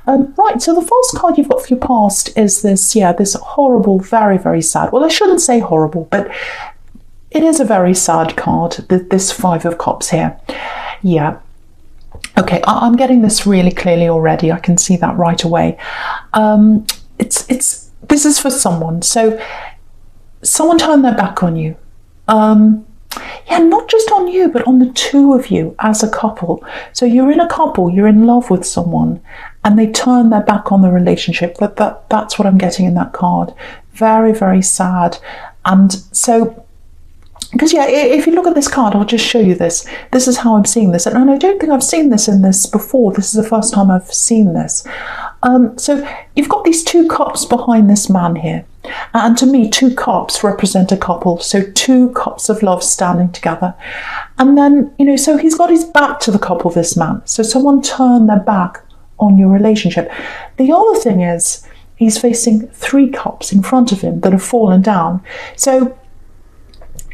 Right, so the false card you've got for your past is this, this horrible, very, very sad. Well, I shouldn't say horrible, but it is a very sad card, this Five of Cups here. Yeah. Okay, I'm getting this really clearly already. I can see that right away. This is for someone. So someone turned their back on you. Not just on you, but on the two of you as a couple. So you're in a couple, you're in love with someone, and they turn their back on the relationship. That's what I'm getting in that card. Very, very sad. And so, because if you look at this card, I'll just show you this. This is how I'm seeing this. And I don't think I've seen this in this before. This is the first time I've seen this. So you've got these two cups behind this man here. And to me, two cups represent a couple. So two cups of love standing together. And then, so he's got his back to the couple, this man. So someone turned their back on your relationship. The other thing is he's facing three cups in front of him that have fallen down. So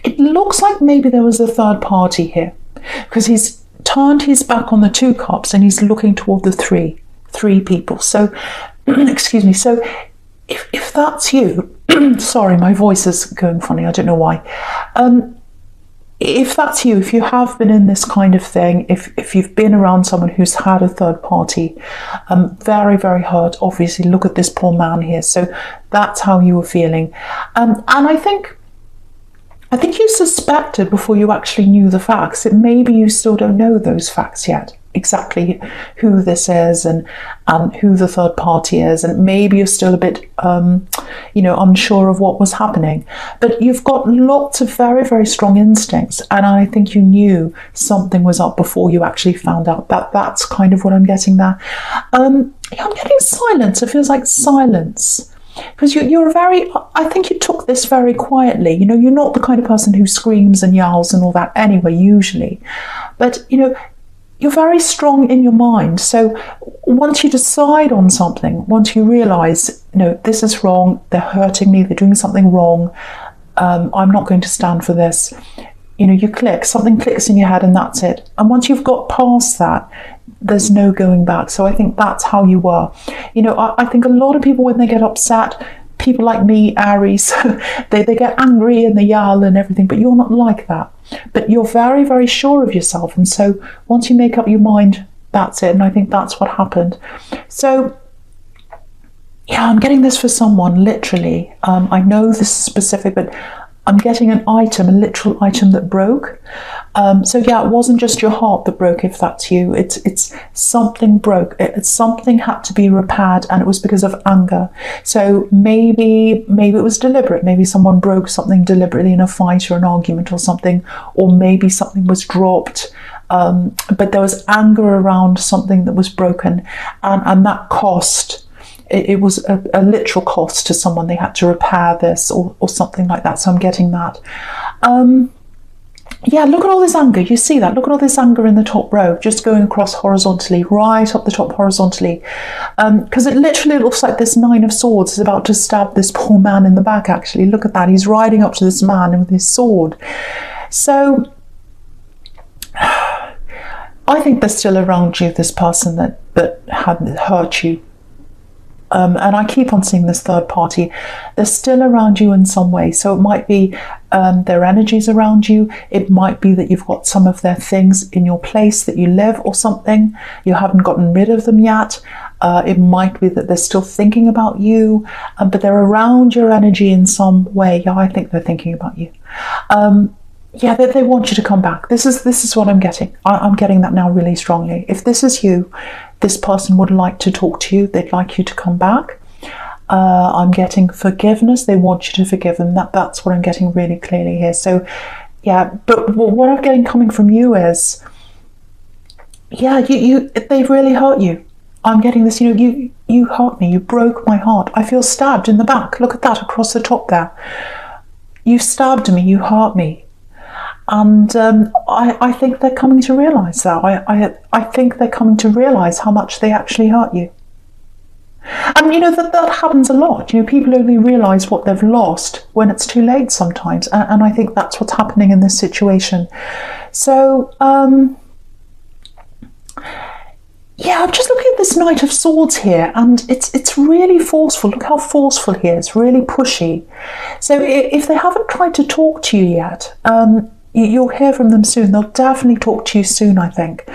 it looks like maybe there was a third party here, because he's turned his back on the two cups and he's looking toward the three people. So, excuse me. So if that's you, sorry, my voice is going funny. I don't know why. If that's you, if you have been in this kind of thing, if you've been around someone who's had a third party, very, very hurt, obviously. Look at this poor man here. So that's how you were feeling. And I think you suspected before you actually knew the facts that maybe you still don't know those facts yet, exactly who this is and who the third party is, and maybe you're still a bit unsure of what was happening. But you've got lots of very, very strong instincts, and I think you knew something was up before you actually found out. That's kind of what I'm getting there. I'm getting silence. It feels like silence. Because I think you took this very quietly. You're not the kind of person who screams and yells and all that anyway, usually. But, you're very strong in your mind. So once you decide on something, once you realise, this is wrong, they're hurting me, they're doing something wrong, I'm not going to stand for this. You click, something clicks in your head and that's it. And once you've got past that, there's no going back. So I think that's how you were. I think a lot of people, when they get upset, people like me, Aries, they get angry and they yell and everything, but you're not like that. But you're very, very sure of yourself. And so once you make up your mind, that's it. And I think that's what happened. So I'm getting this for someone, literally. I know this is specific, but I'm getting an item, a literal item that broke. It wasn't just your heart that broke, if that's you. It's something broke. Something had to be repaired, and it was because of anger. So maybe it was deliberate. Maybe someone broke something deliberately in a fight or an argument or something, or maybe something was dropped. But there was anger around something that was broken, and that cost. It was a literal cost to someone. They had to repair this or something like that. So I'm getting that. Look at all this anger. You see that? Look at all this anger in the top row, just going across horizontally, right up the top horizontally. Because it literally looks like this Nine of Swords is about to stab this poor man in the back, actually. Look at that. He's riding up to this man with his sword. So I think they're still around you, this person that hadn't hurt you. And I keep on seeing this third party. They're still around you in some way. So it might be their energies around you. It might be that you've got some of their things in your place that you live or something. You haven't gotten rid of them yet. It might be that they're still thinking about you, but they're around your energy in some way. I think they're thinking about you. They want you to come back. This is what I'm getting. I'm getting that now really strongly. If this is you, this person would like to talk to you. They'd like you to come back. I'm getting forgiveness. They want you to forgive them. That's what I'm getting really clearly here. So, but what I'm getting coming from you is, they've really hurt you. I'm getting this, you hurt me. You broke my heart. I feel stabbed in the back. Look at that across the top there. You stabbed me. You hurt me. And I think they're coming to realise that. I think they're coming to realise how much they actually hurt you. And that happens a lot. People only realise what they've lost when it's too late sometimes. And I think that's what's happening in this situation. So, yeah, I'm just looking at this Knight of Swords here, and it's really forceful. Look how forceful he is, really pushy. So if they haven't tried to talk to you yet, you'll hear from them soon. They'll definitely talk to you soon, I think.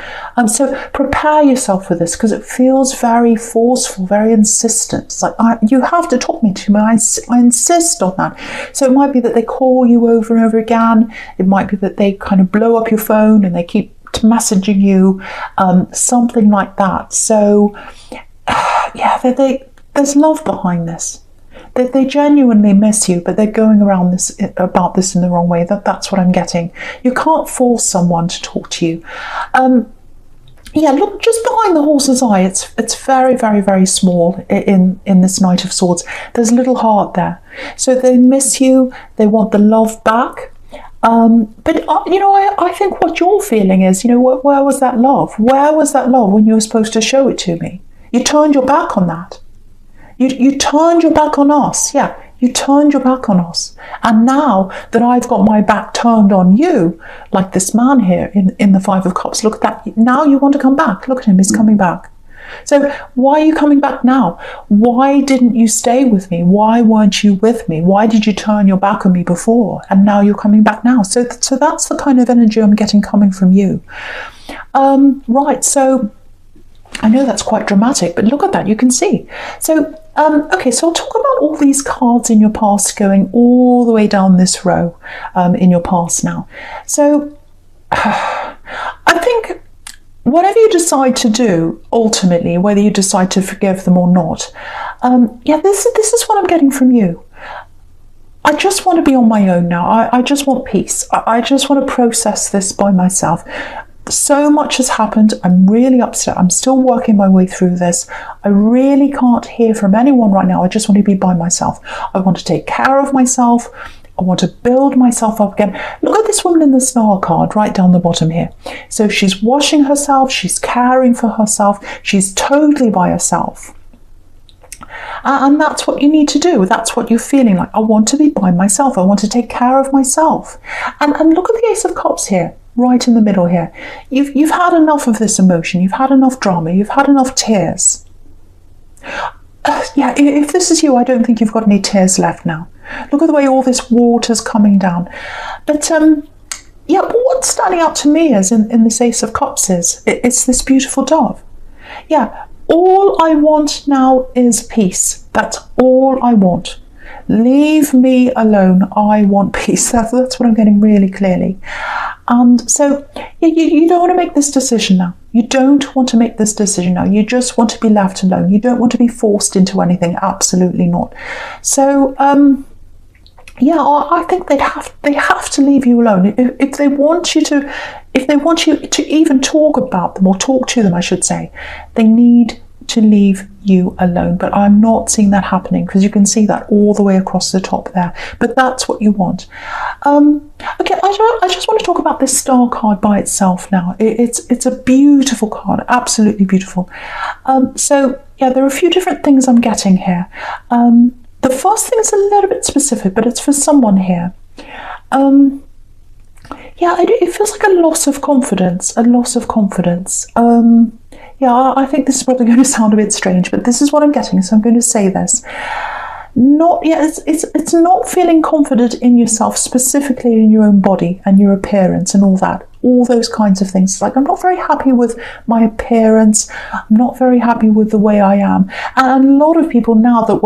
So prepare yourself for this, because it feels very forceful, very insistent. It's like, you have to talk to me. I insist on that. So it might be that they call you over and over again. It might be that they kind of blow up your phone and they keep messaging you, something like that. So yeah, there's love behind this. They genuinely miss you, but they're going around about this in the wrong way. That's what I'm getting. You can't force someone to talk to you. Yeah, look, just behind the horse's eye, it's very, very, very small in this Knight of Swords. There's a little heart there. So they miss you. They want the love back. But I think what you're feeling is, where was that love? Where was that love when you were supposed to show it to me? You turned your back on that. You turned your back on us. Yeah, you turned your back on us. And now that I've got my back turned on you, like this man here in the Five of Cups, look at that. Now you want to come back. Look at him, he's coming back. So why are you coming back now? Why didn't you stay with me? Why weren't you with me? Why did you turn your back on me before? And now you're coming back now. So that's the kind of energy I'm getting coming from you. Right, so I know that's quite dramatic, but look at that, you can see. So, okay, so I'll talk about all these cards in your past going all the way down this row in your past now. So, I think whatever you decide to do, ultimately, whether you decide to forgive them or not, yeah, this is what I'm getting from you. I just want to be on my own now. I just want peace. I just want to process this by myself. So much has happened. I'm really upset. I'm still working my way through this. I really can't hear from anyone right now. I just want to be by myself. I want to take care of myself. I want to build myself up again. Look at this woman in the Star card right down the bottom here. So she's washing herself. She's caring for herself. She's totally by herself. And that's what you need to do. That's what you're feeling like. I want to be by myself. I want to take care of myself. And look at the Ace of Cups here, right in the middle here. You've had enough of this emotion. You've had enough drama. You've had enough tears. Yeah, if this is you, I don't think you've got any tears left now. Look at the way all this water's coming down. But yeah, what's standing out to me is in this Ace of Cups it's this beautiful dove. Yeah, all I want now is peace. That's all I want. Leave me alone. I want peace. That's what I'm getting really clearly. And so yeah, you don't want to make this decision now. You don't want to make this decision now. You just want to be left alone. You don't want to be forced into anything. Absolutely not. So yeah, I think they have to leave you alone. If they want you to even talk about them, or talk to them, I should say, they need to leave you alone. But I'm not seeing that happening, because you can see that all the way across the top there. But that's what you want. Okay, I just want to talk about this Star card by itself now. It's a beautiful card, absolutely beautiful. So yeah, there are a few different things I'm getting here. The first thing is a little bit specific, but it's for someone here. Yeah, it feels like a loss of confidence. Yeah, I think this is probably going to sound a bit strange, but this is what I'm getting, so I'm going to say this. It's not feeling confident in yourself, specifically in your own body and your appearance and all that, all those kinds of things. Like, I'm not very happy with my appearance. I'm not very happy with the way I am. And a lot of people now that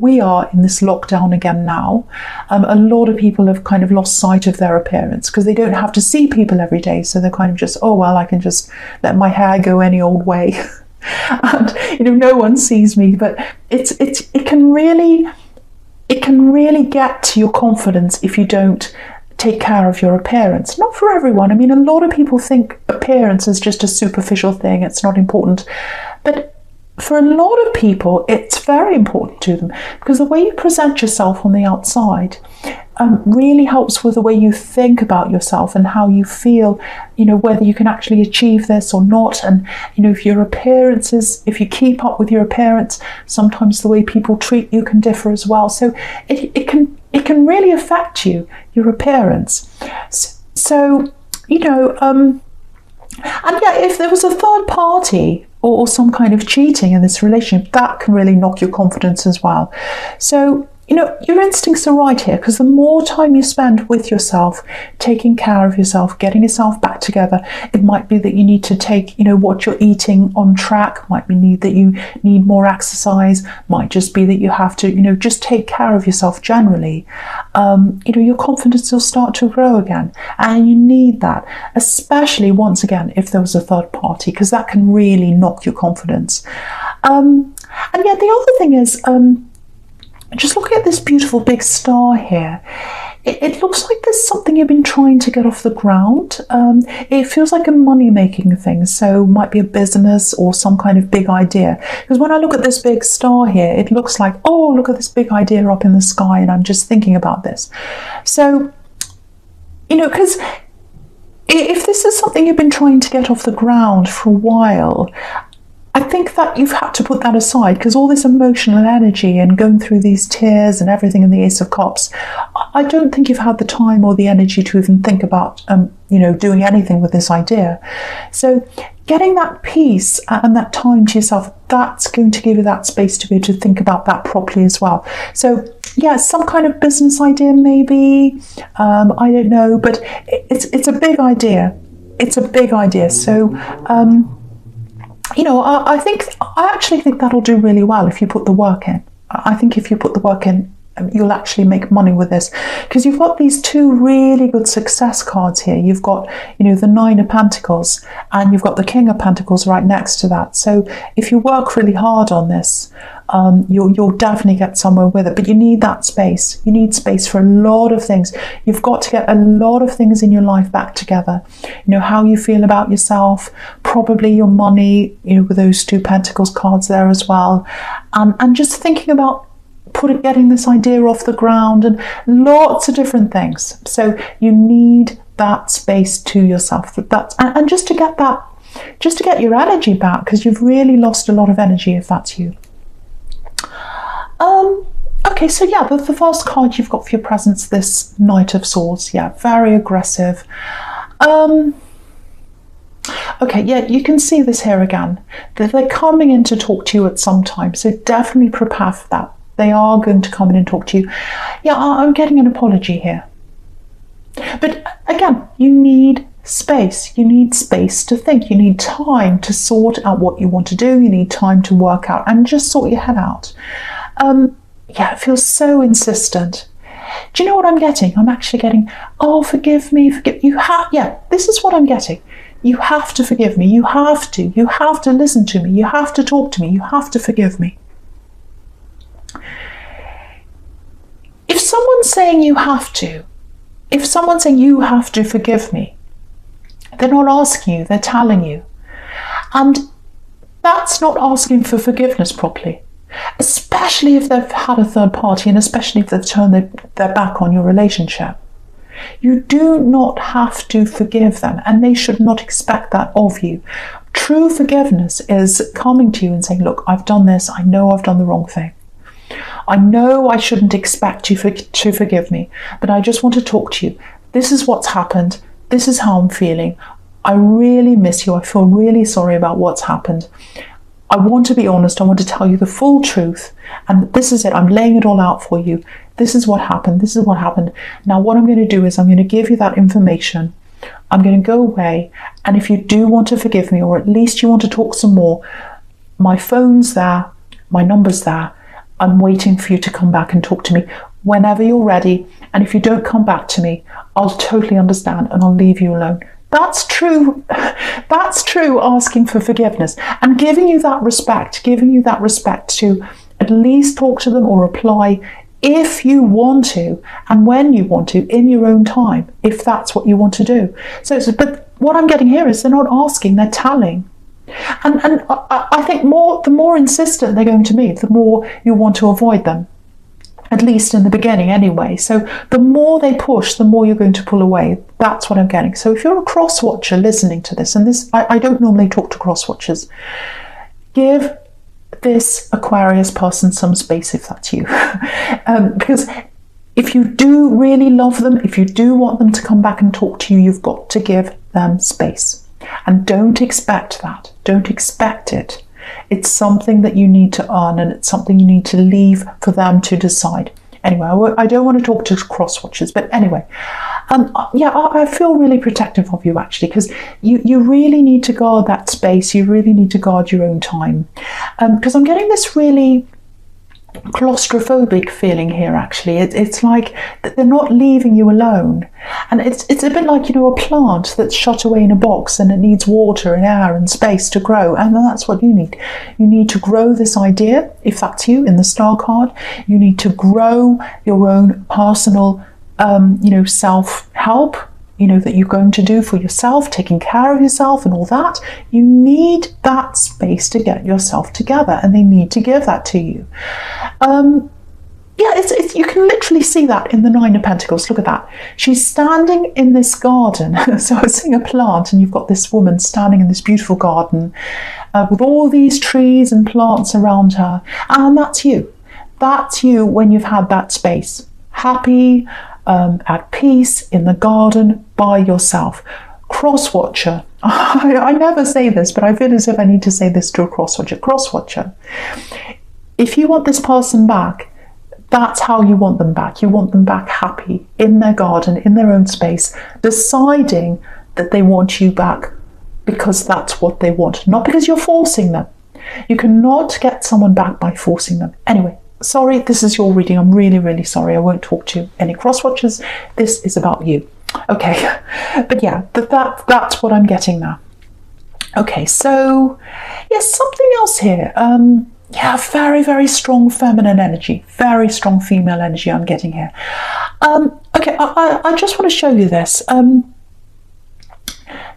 we are in this lockdown again now, a lot of people have kind of lost sight of their appearance, because they don't have to see people every day. So they're kind of just, oh, well, I can just let my hair go any old way. And no one sees me. But it can really get to your confidence if you don't take care of your appearance. Not for everyone. I mean, a lot of people think appearance is just a superficial thing. It's not important. But for a lot of people, it's very important to them, because the way you present yourself on the outside really helps with the way you think about yourself and how you feel, whether you can actually achieve this or not. And, if you keep up with your appearance, sometimes the way people treat you can differ as well. So it can really affect your appearance. So, and yeah, if there was a third party or some kind of cheating in this relationship, that can really knock your confidence as well. So, you know, your instincts are right here, because the more time you spend with yourself, taking care of yourself, getting yourself back together, it might be that you need to take, you know, what you're eating on track, might be that you need more exercise, might just be that you have to, you know, just take care of yourself generally. You know, your confidence will start to grow again, and you need that, especially once again if there was a third party, because that can really knock your confidence. And yeah, the other thing is, just looking at this beautiful big star here, it looks like there's something you've been trying to get off the ground. It feels like a money-making thing, so might be a business or some kind of big idea. Because when I look at this big star here, it looks like, oh, look at this big idea up in the sky, and I'm just thinking about this. So, you know, because if this is something you've been trying to get off the ground for a while, I think that you've had to put that aside, because all this emotional energy and going through these tears and everything in the Ace of Cups, I don't think you've had the time or the energy to even think about, you know, doing anything with this idea. So getting that peace and that time to yourself, that's going to give you that space to be able to think about that properly as well. So yeah, some kind of business idea maybe, I don't know, but it's a big idea. It's a big idea. So, you know, I actually think that'll do really well if you put the work in. I think if you put the work in, you'll actually make money with this, because you've got these two really good success cards here. You've got, you know, the Nine of Pentacles, and you've got the King of Pentacles right next to that. So if you work really hard on this, you'll definitely get somewhere with it. But you need that space. You need space for a lot of things. You've got to get a lot of things in your life back together. You know, how you feel about yourself, probably your money, you know, with those two Pentacles cards there as well, and just thinking about getting this idea off the ground, and lots of different things. So you need that space to yourself, and just to get your energy back, because you've really lost a lot of energy if that's you. Okay, so yeah, the first card you've got for your presence, this Knight of Swords. Yeah, very aggressive. Okay, yeah, you can see this here again. They're coming in to talk to you at some time, so definitely prepare for that. They are going to come in and talk to you. Yeah, I'm getting an apology here. But again, you need space. You need space to think. You need time to sort out what you want to do. You need time to work out and just sort your head out. Yeah, it feels so insistent. Do you know what I'm getting? I'm actually getting, oh, forgive me, forgive you. Yeah, this is what I'm getting. You have to forgive me. You have to listen to me. You have to talk to me. You have to forgive me. If someone's saying you have to, if someone's saying you have to forgive me, they're not asking you, they're telling you. And that's not asking for forgiveness properly, especially if they've had a third party, and especially if they've turned their back on your relationship. You do not have to forgive them, and they should not expect that of you. True forgiveness is coming to you and saying, look, I've done this, I know I've done the wrong thing. I know I shouldn't expect you to forgive me, but I just want to talk to you. This is what's happened. This is how I'm feeling. I really miss you. I feel really sorry about what's happened. I want to be honest. I want to tell you the full truth. And this is it. I'm laying it all out for you. This is what happened. This is what happened. Now, what I'm going to do is I'm going to give you that information. I'm going to go away. And if you do want to forgive me, or at least you want to talk some more, my phone's there. My number's there. I'm waiting for you to come back and talk to me whenever you're ready. And if you don't come back to me, I'll totally understand and I'll leave you alone. That's true. That's true, asking for forgiveness and giving you that respect to at least talk to them or reply if you want to, and when you want to, in your own time, if that's what you want to do. But what I'm getting here is they're not asking, they're telling. And I think the more insistent they're going to be, the more you want to avoid them, at least in the beginning anyway. So the more they push, the more you're going to pull away. That's what I'm getting. So if you're a cross-watcher listening to this, and this, I don't normally talk to cross-watchers, give this Aquarius person some space if that's you. Because if you do really love them, if you do want them to come back and talk to you, you've got to give them space. And don't expect that. Don't expect it. It's something that you need to earn, and it's something you need to leave for them to decide. Anyway, I don't want to talk to cross-watchers, but anyway, yeah, I feel really protective of you, actually, because you really need to guard that space. You really need to guard your own time, because I'm getting this really claustrophobic feeling here, actually. It's like they're not leaving you alone, and it's a bit like, you know, a plant that's shut away in a box and it needs water and air and space to grow, and that's what you need. You need to grow this idea, if that's you in the star card. You need to grow your own personal you know, self-help, you know, that you're going to do for yourself, taking care of yourself and all that. You need that space to get yourself together, and they need to give that to you. Yeah, it's you can literally see that in the Nine of Pentacles. Look at that. She's standing in this garden. So I was seeing a plant, and you've got this woman standing in this beautiful garden with all these trees and plants around her. And that's you. That's you when you've had that space. Happy, at peace, in the garden, by yourself. Cross-watcher. I never say this, but I feel as if I need to say this to a cross-watcher. Cross-watcher. If you want this person back, that's how you want them back. You want them back happy, in their garden, in their own space, deciding that they want you back because that's what they want, not because you're forcing them. You cannot get someone back by forcing them. Anyway, sorry, this is your reading. I'm really, really sorry. I won't talk to any cross-watchers. This is about you. Okay, but yeah, that's what I'm getting now. Okay, so yes, something else here. Yeah, very, very strong feminine energy, very strong female energy I'm getting here. Okay, I just want to show you this.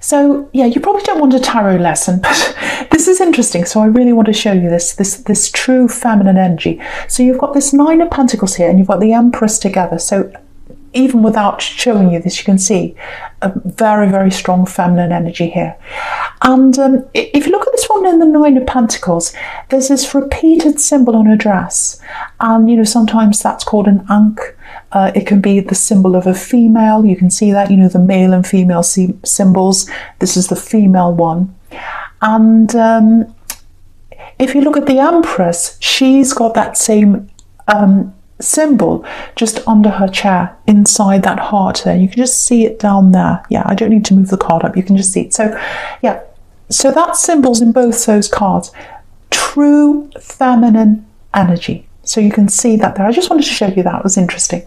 So yeah, you probably don't want a tarot lesson, but this is interesting. So I really want to show you this true feminine energy. So you've got this Nine of Pentacles here, and you've got the Empress together. So even without showing you this, you can see a very, very strong feminine energy here. And if you look at this woman in the Nine of Pentacles, there's this repeated symbol on her dress. And, you know, sometimes that's called an ankh. It can be the symbol of a female. You can see that, you know, the male and female symbols. This is the female one. And if you look at the Empress, she's got that same symbol just under her chair, inside that heart there. You can just see it down there. Yeah, I don't need to move the card up. You can just see it. So yeah, so that symbol's in both those cards. True feminine energy. So you can see that there. I just wanted to show you that. It was interesting.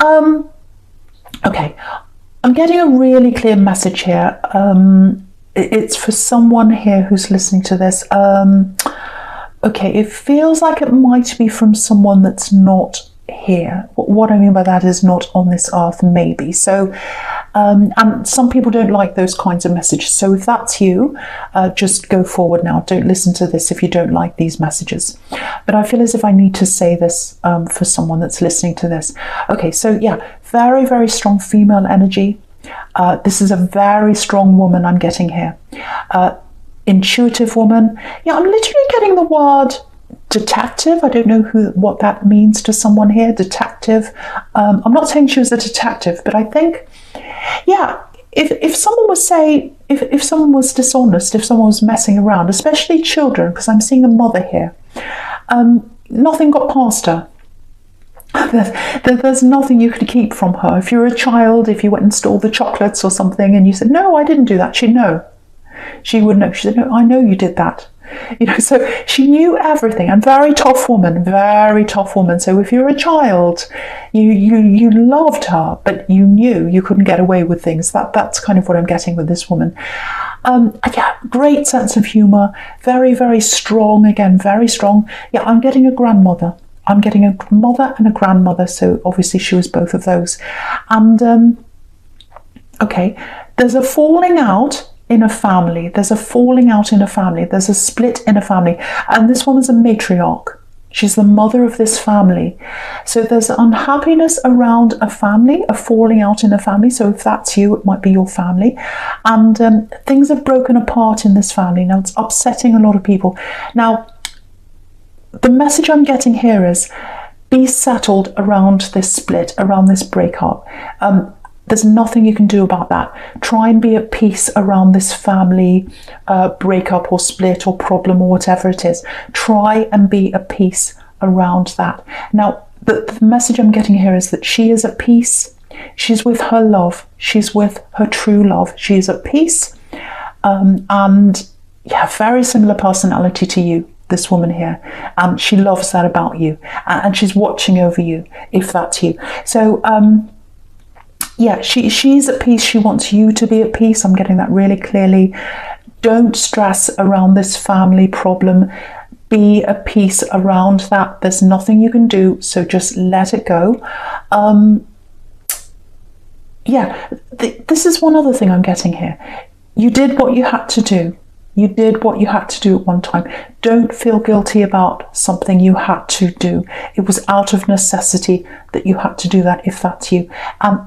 Okay, I'm getting a really clear message here. It's for someone here who's listening to this. Okay, it feels like it might be from someone that's not here. What I mean by that is not on this earth, maybe. So, and some people don't like those kinds of messages. So if that's you, just go forward now. Don't listen to this if you don't like these messages. But I feel as if I need to say this for someone that's listening to this. Okay, so yeah, very, very strong female energy. This is a very strong woman I'm getting here. Intuitive woman. Yeah, I'm literally getting the word detective. I don't know what that means to someone here. Detective. I'm not saying she was a detective, but I think, yeah, if someone was if someone was dishonest, if someone was messing around, especially children, because I'm seeing a mother here, nothing got past her. There's nothing you could keep from her. If you're a child, if you went and stole the chocolates or something, and you said, "No, I didn't do that," she'd know. She would know. She said, "No, I know you did that." You know, so she knew everything. And very tough woman, very tough woman. So if you're a child, you loved her, but you knew you couldn't get away with things. That's kind of what I'm getting with this woman. Yeah, great sense of humour, very, very strong. Again, very strong. Yeah, I'm getting a grandmother. I'm getting a mother and a grandmother. So obviously she was both of those. And okay, there's a falling out in a family. There's a falling out in a family. There's a split in a family. And this woman's a matriarch. She's the mother of this family. So there's unhappiness around a family, a falling out in a family. So if that's you, it might be your family. And things have broken apart in this family. Now it's upsetting a lot of people. Now, the message I'm getting here is be settled around this split, around this breakup. There's nothing you can do about that. Try and be at peace around this family breakup or split or problem or whatever it is. Try and be at peace around that. Now, the message I'm getting here is that she is at peace. She's with her love. She's with her true love. She's at peace. And yeah, very similar personality to you, this woman here. She loves that about you. And she's watching over you, if that's you. So, yeah, she's at peace. She wants you to be at peace. I'm getting that really clearly. Don't stress around this family problem. Be at peace around that. There's nothing you can do, so just let it go. Yeah, this is one other thing I'm getting here. You did what you had to do. You did what you had to do at one time. Don't feel guilty about something you had to do. It was out of necessity that you had to do that, if that's you.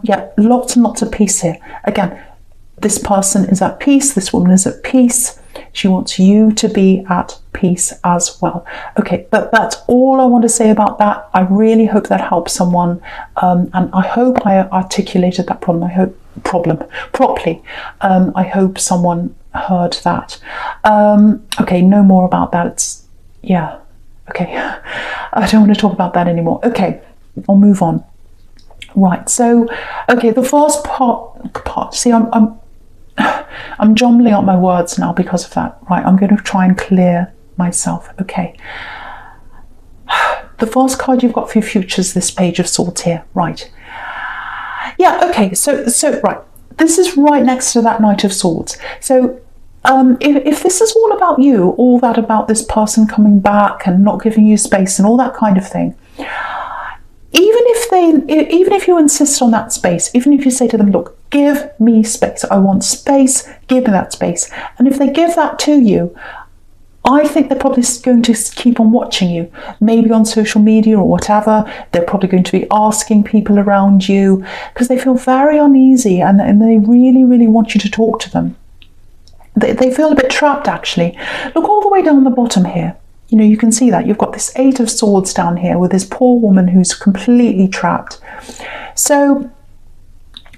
Yeah, lots and lots of peace here. Again, this person is at peace. This woman is at peace. She wants you to be at peace as well. Okay, but that's all I want to say about that. I really hope that helps someone. And I hope I articulated that problem properly. I hope someone heard that. Okay, no more about that. It's, yeah, okay. I don't want to talk about that anymore. Okay, I'll move on. Right, so, okay, the first part, see, I'm jumbling up my words now because of that. Right, I'm going to try and clear myself. Okay. The first card you've got for your future is this Page of Swords here. Right. Yeah, okay, so right. This is right next to that Knight of Swords. So if this is all about you, all that about this person coming back and not giving you space and all that kind of thing, even if you insist on that space, even if you say to them, look, give me space, I want space, give me that space. And if they give that to you, I think they're probably going to keep on watching you, maybe on social media or whatever. They're probably going to be asking people around you because they feel very uneasy and they really, really want you to talk to them. They feel a bit trapped, actually. Look all the way down the bottom here. You know, you can see that. You've got this Eight of Swords down here with this poor woman who's completely trapped. So,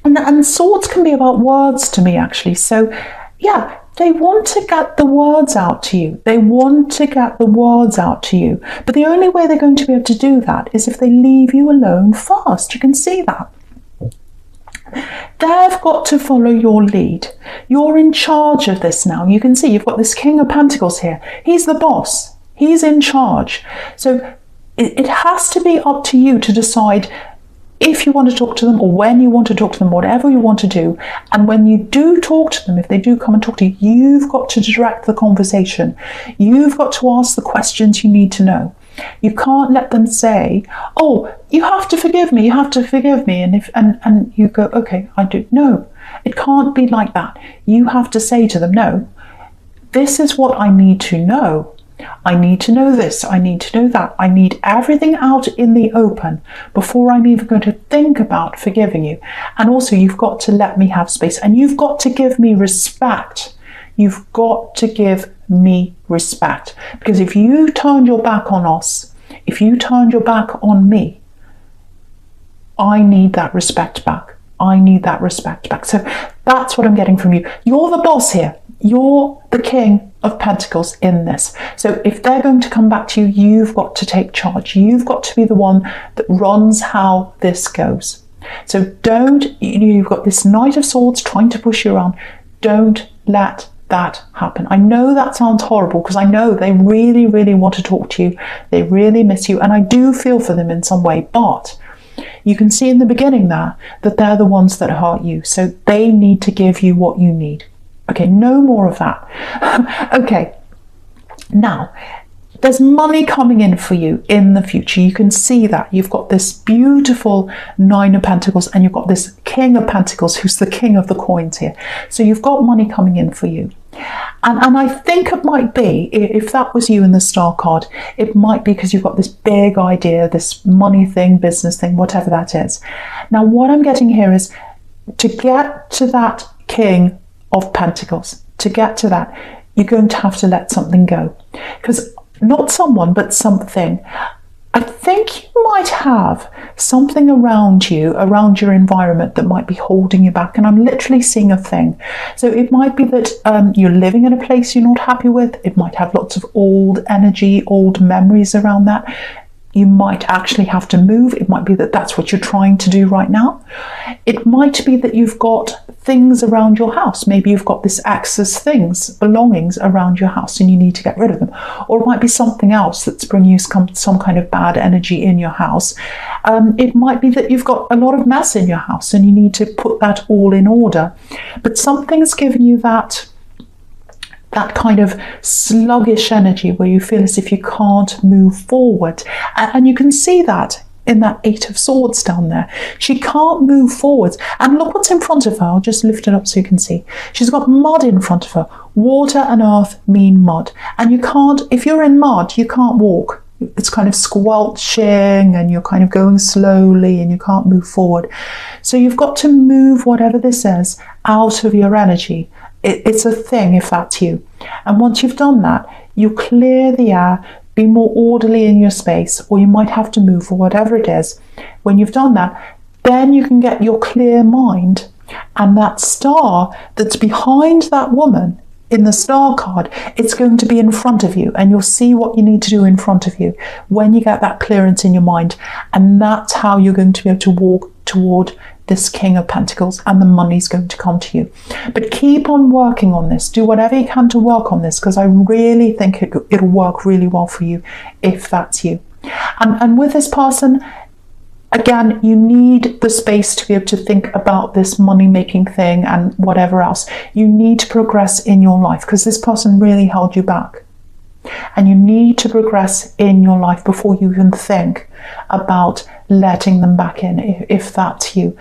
and swords can be about words to me, actually. So, yeah, they want to get the words out to you. They want to get the words out to you. But the only way they're going to be able to do that is if they leave you alone first. You can see that. They've got to follow your lead. You're in charge of this now. You can see you've got this King of Pentacles here. He's the boss. He's in charge. So it has to be up to you to decide if you want to talk to them or when you want to talk to them, whatever you want to do. And when you do talk to them, if they do come and talk to you, you've got to direct the conversation. You've got to ask the questions you need to know. You can't let them say, oh, you have to forgive me, you have to forgive me. And you go, okay, I do. No, it can't be like that. You have to say to them, no, this is what I need to know. I need to know this, I need to know that. I need everything out in the open before I'm even going to think about forgiving you. And also you've got to let me have space and you've got to give me respect. You've got to give me respect. Because if you turned your back on us, if you turned your back on me, I need that respect back. I need that respect back. So that's what I'm getting from you. You're the boss here. You're the King of Pentacles in this. So if they're going to come back to you, you've got to take charge. You've got to be the one that runs how this goes. So don't, you've got this Knight of Swords trying to push you around. Don't let that happen. I know that sounds horrible because I know they really, really want to talk to you. They really miss you. And I do feel for them in some way, but you can see in the beginning there that they're the ones that hurt you. So they need to give you what you need. Okay, no more of that. Okay, now there's money coming in for you in the future. You can see that. You've got this beautiful Nine of Pentacles and you've got this King of Pentacles who's the king of the coins here. So you've got money coming in for you. And I think it might be, if that was you in the Star card, it might be because you've got this big idea, this money thing, business thing, whatever that is. Now, what I'm getting here is to get to that King of Pentacles, to get to that, you're going to have to let something go. Because not someone, but something. I think you might have something around you, around your environment, that might be holding you back. And I'm literally seeing a thing. So it might be that you're living in a place you're not happy with. It might have lots of old energy, old memories around that. You might actually have to move. It might be that that's what you're trying to do right now. It might be that you've got things around your house. Maybe you've got this excess things, belongings around your house, and you need to get rid of them. Or it might be something else that's bringing you some kind of bad energy in your house. It might be that you've got a lot of mess in your house and you need to put that all in order. But something's given you that kind of sluggish energy where you feel as if you can't move forward. And you can see that in that Eight of Swords down there. She can't move forwards. And look what's in front of her. I'll just lift it up so you can see. She's got mud in front of her. Water and earth mean mud. And you can't, if you're in mud, you can't walk. It's kind of squelching and you're kind of going slowly and you can't move forward. So you've got to move whatever this is out of your energy. It's a thing if that's you. And once you've done that, you clear the air, be more orderly in your space, or you might have to move or whatever it is. When you've done that, then you can get your clear mind, and that star that's behind that woman in the star card, it's going to be in front of you, and you'll see what you need to do in front of you when you get that clearance in your mind. And that's how you're going to be able to walk toward this King of Pentacles, and the money's going to come to you. But keep on working on this. Do whatever you can to work on this, because I really think it'll work really well for you if that's you. And with this person, again, you need the space to be able to think about this money-making thing and whatever else. You need to progress in your life because this person really held you back. And you need to progress in your life before you even think about letting them back in, if that's you.